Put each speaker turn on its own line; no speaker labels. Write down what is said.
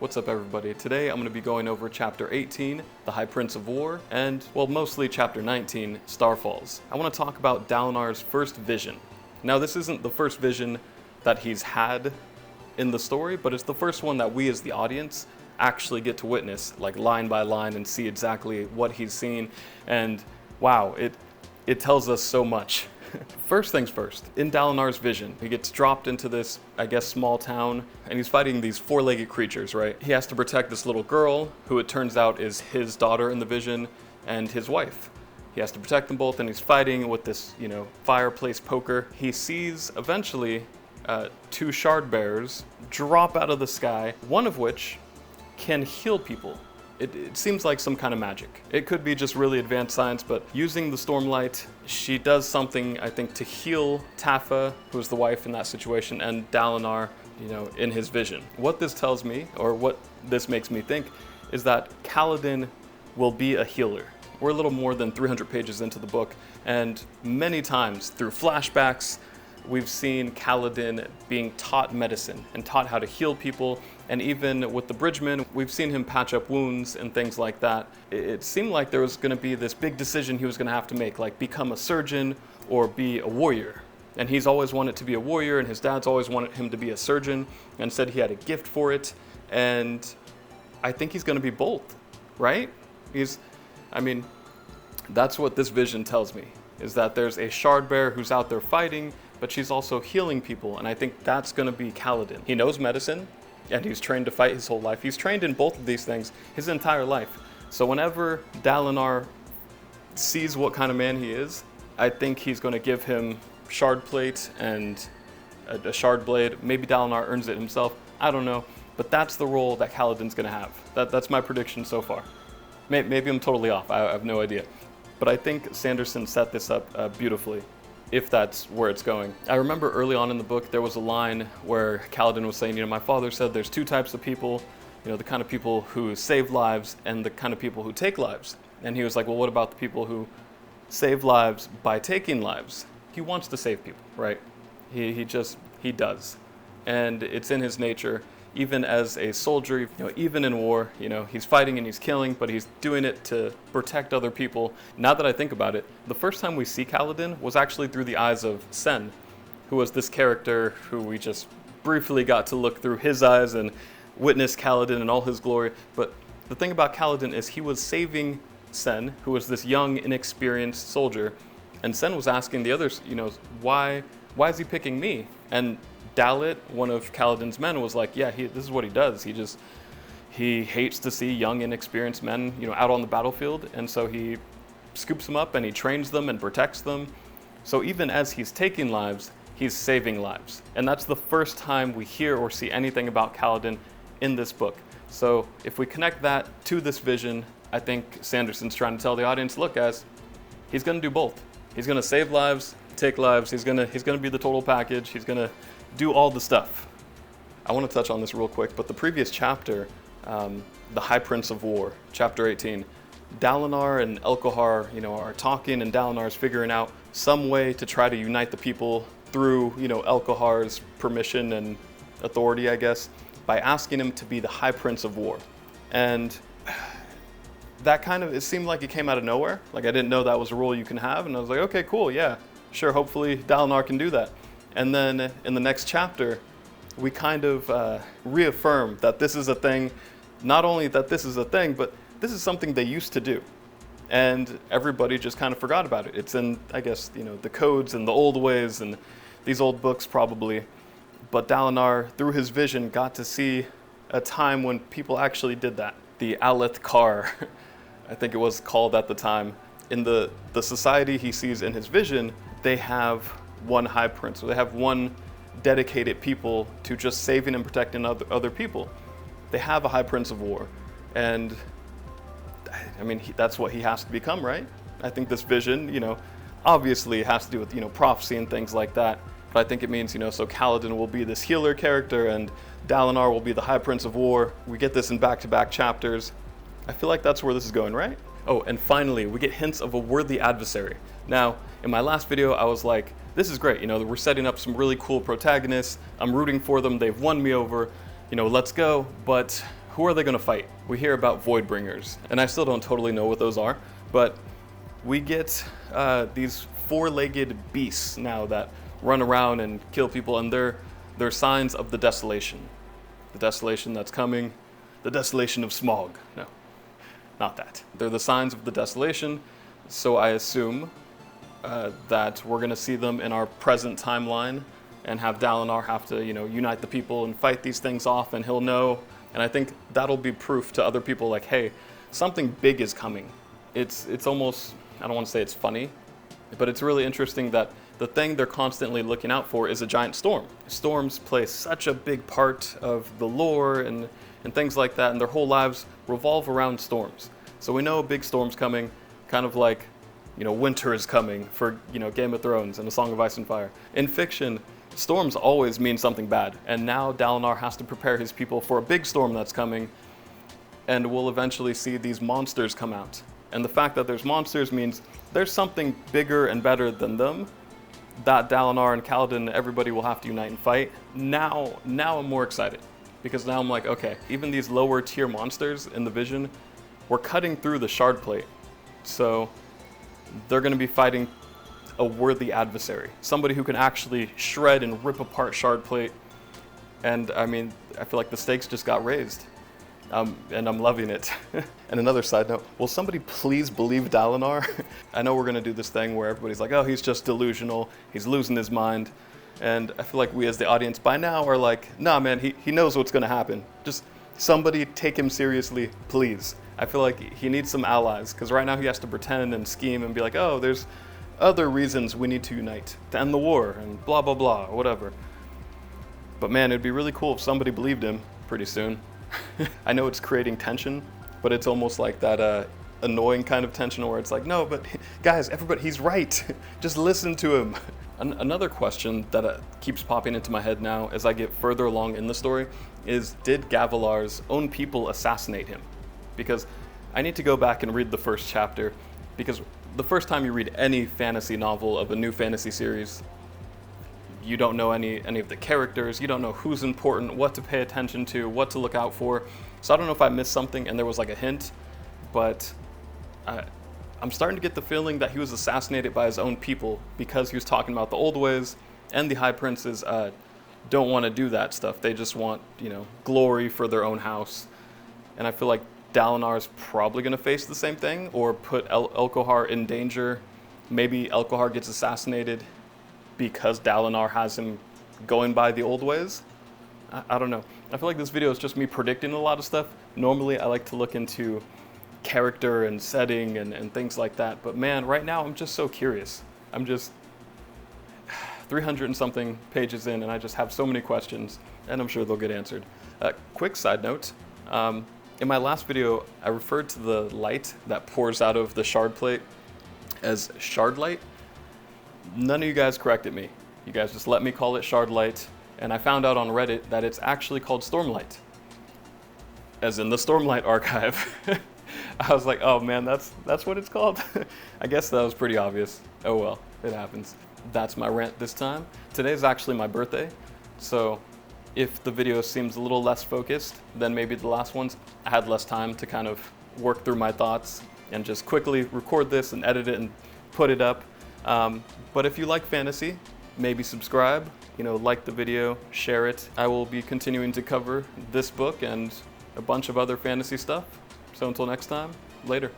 What's up everybody? Today I'm going to be going over Chapter 18, The High Prince of War, and, well, mostly Chapter 19, Starfalls. I want to talk about Dalinar's first vision. Now this isn't the first vision that he's had in the story, but it's the first one that we as the audience actually get to witness, like line by line, and see exactly what he's seen, and wow, it tells us so much. First things first, in Dalinar's vision, he gets dropped into this, I guess, small town, and he's fighting these four-legged creatures, right? He has to protect this little girl, who it turns out is his daughter in the vision, and his wife. He has to protect them both, and he's fighting with this, fireplace poker. He sees, eventually, two shard bearers drop out of the sky, one of which can heal people. It seems like some kind of magic. It could be just really advanced science, but using the Stormlight, she does something, I think, to heal Taffa, who is the wife in that situation, and Dalinar, in his vision. What this tells me, or what this makes me think, is that Kaladin will be a healer. We're a little more than 300 pages into the book, and many times, through flashbacks, we've seen Kaladin being taught medicine and taught how to heal people, and even with the Bridgeman, we've seen him patch up wounds and things like that. It seemed like there was going to be this big decision he was going to have to make, like become a surgeon or be a warrior. And he's always wanted to be a warrior, and his dad's always wanted him to be a surgeon and said he had a gift for it. And I think he's going to be both, right? That's what this vision tells me, is that there's a shard bearer who's out there fighting, but she's also healing people, and I think that's going to be Kaladin. He knows medicine, and he's trained to fight his whole life. He's trained in both of these things his entire life. So whenever Dalinar sees what kind of man he is, I think he's going to give him shard plate and a shard blade. Maybe Dalinar earns it himself. I don't know, but that's the role that Kaladin's going to have. That's my prediction so far. Maybe I'm totally off. I have no idea. But I think Sanderson set this up beautifully, if that's where it's going. I remember early on in the book, there was a line where Kaladin was saying, my father said there's two types of people, the kind of people who save lives and the kind of people who take lives. And he was like, well, what about the people who save lives by taking lives? He wants to save people, right? He does. And it's in his nature. Even as a soldier, even in war, he's fighting and he's killing, but he's doing it to protect other people. Now that I think about it, the first time we see Kaladin was actually through the eyes of Sen, who was this character who we just briefly got to look through his eyes and witness Kaladin in all his glory. But the thing about Kaladin is he was saving Sen, who was this young, inexperienced soldier, and Sen was asking the others, why is he picking me? And Dalit, one of Kaladin's men, was like, yeah, this is what he does. He hates to see young, inexperienced men, out on the battlefield, and so he scoops them up and he trains them and protects them. So even as he's taking lives, he's saving lives. And that's the first time we hear or see anything about Kaladin in this book. So if we connect that to this vision, I think Sanderson's trying to tell the audience, look guys, he's going to do both. He's going to save lives, take lives, he's going to be the total package, he's going to do all the stuff. I want to touch on this real quick, but the previous chapter, The High Prince of War, Chapter 18, Dalinar and Elkohar, are talking, and Dalinar's figuring out some way to try to unite the people through, Elkohar's permission and authority, I guess, by asking him to be the High Prince of War. And that it seemed like it came out of nowhere. Like I didn't know that was a role you can have, and I was like, okay, cool, yeah, sure, hopefully Dalinar can do that. And then in the next chapter, we reaffirm that this is a thing. Not only that this is a thing, but this is something they used to do. And everybody just kind of forgot about it. It's in, I guess, the codes and the old ways and these old books probably. But Dalinar, through his vision, got to see a time when people actually did that. The Aleth Kar, I think it was called at the time. In the society he sees in his vision, they have one high prince, or they have one dedicated people to just saving and protecting other people. They have a high prince of war, and that's what he has to become, right? I think this vision, obviously has to do with, prophecy and things like that, but I think it means, so Kaladin will be this healer character, and Dalinar will be the high prince of war. We get this in back-to-back chapters. I feel like that's where this is going, right? Oh, and finally, we get hints of a worthy adversary. Now, in my last video, I was like, this is great, we're setting up some really cool protagonists. I'm rooting for them, they've won me over, let's go. But who are they going to fight? We hear about Voidbringers, and I still don't totally know what those are, but we get these four-legged beasts now that run around and kill people, and they're signs of the desolation. The desolation that's coming, the desolation of Smaug. No, not that. They're the signs of the desolation, so I assume that we're going to see them in our present timeline and have Dalinar have to, unite the people and fight these things off, and he'll know. And I think that'll be proof to other people like, hey, something big is coming. It's almost, I don't want to say it's funny, but it's really interesting that the thing they're constantly looking out for is a giant storm. Storms play such a big part of the lore and things like that, and their whole lives revolve around storms. So we know a big storm's coming, kind of like, winter is coming for, Game of Thrones and A Song of Ice and Fire. In fiction, storms always mean something bad, and now Dalinar has to prepare his people for a big storm that's coming, and we'll eventually see these monsters come out. And the fact that there's monsters means there's something bigger and better than them that Dalinar and Kaladin, everybody will have to unite and fight. Now I'm more excited, because now I'm like, okay, even these lower tier monsters in the vision, we're cutting through the shard plate. So they're going to be fighting a worthy adversary, somebody who can actually shred and rip apart shard plate. And I mean, I feel like the stakes just got raised. And I'm loving it. And another side note, will somebody please believe Dalinar? I know we're gonna do this thing where everybody's like, oh, he's just delusional, he's losing his mind. And I feel like we as the audience by now are like, nah man, he knows what's gonna happen. Just somebody take him seriously, please. I feel like he needs some allies, because right now he has to pretend and scheme and be like, oh, there's other reasons we need to unite, to end the war, and blah, blah, blah, whatever. But man, it'd be really cool if somebody believed him pretty soon. I know it's creating tension, but it's almost like that annoying kind of tension where it's like, no, but guys, everybody, he's right. Just listen to him. Another question that keeps popping into my head now as I get further along in the story is, did Gavilar's own people assassinate him? Because I need to go back and read the first chapter, because the first time you read any fantasy novel of a new fantasy series, you don't know any of the characters, you don't know who's important, what to pay attention to, what to look out for. So I don't know if I missed something and there was like a hint, but I'm starting to get the feeling that he was assassinated by his own people, because he was talking about the old ways, and the High Princes don't want to do that stuff. They just want, glory for their own house. And I feel like Dalinar's probably going to face the same thing, or put Elkohar in danger. Maybe Elkohar gets assassinated because Dalinar has him going by the old ways. I don't know. I feel like this video is just me predicting a lot of stuff. Normally I like to look into character and setting and things like that, but man, right now I'm just so curious. I'm just 300 and something pages in, and I just have so many questions, and I'm sure they'll get answered. Quick side note, in my last video I referred to the light that pours out of the shard plate as shard light. None of you guys corrected me. You guys just let me call it shard light, and I found out on Reddit that it's actually called Stormlight, as in the Stormlight archive. I was like, oh man, that's what it's called? I guess that was pretty obvious. Oh well, it happens. That's my rant this time. Today's actually my birthday, so if the video seems a little less focused than maybe the last ones, I had less time to kind of work through my thoughts and just quickly record this and edit it and put it up. But if you like fantasy, maybe subscribe, like the video, share it. I will be continuing to cover this book and a bunch of other fantasy stuff. So until next time, later.